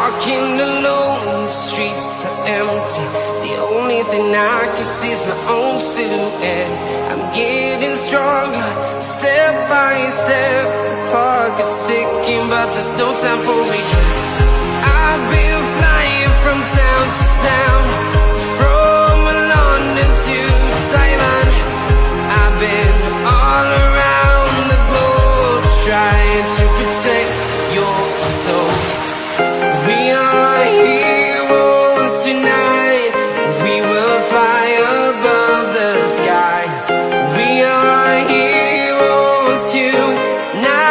walking alone, the streets are empty. The only thing I can see is my own silhouette. I'm getting stronger, step by step. The clock is ticking, but there's no time for regrets. I've been flying from town to town, from London to Taiwan. I've been all around the globe, trying to protect your soul. We are heroes tonight. We will fly above the sky. We are heroes tonight.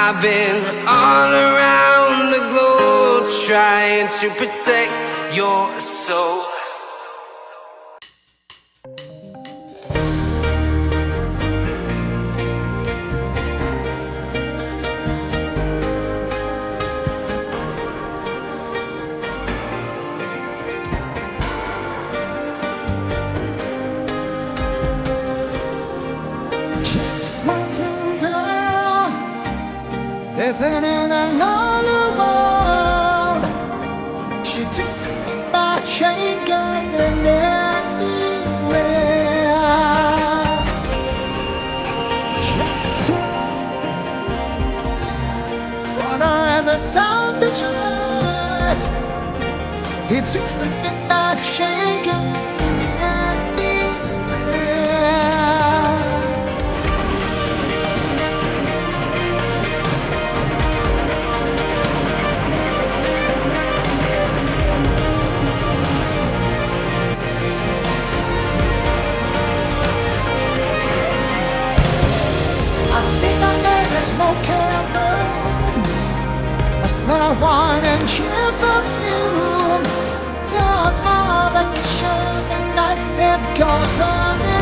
I've been all around the globe, trying to protect your soul. Living in another world, she took me by chain gun and anywhere. Water as a sound to church, he took me by chain gun and anywhere. I smell wine and cheer perfume. You're all that can show the night it goes on.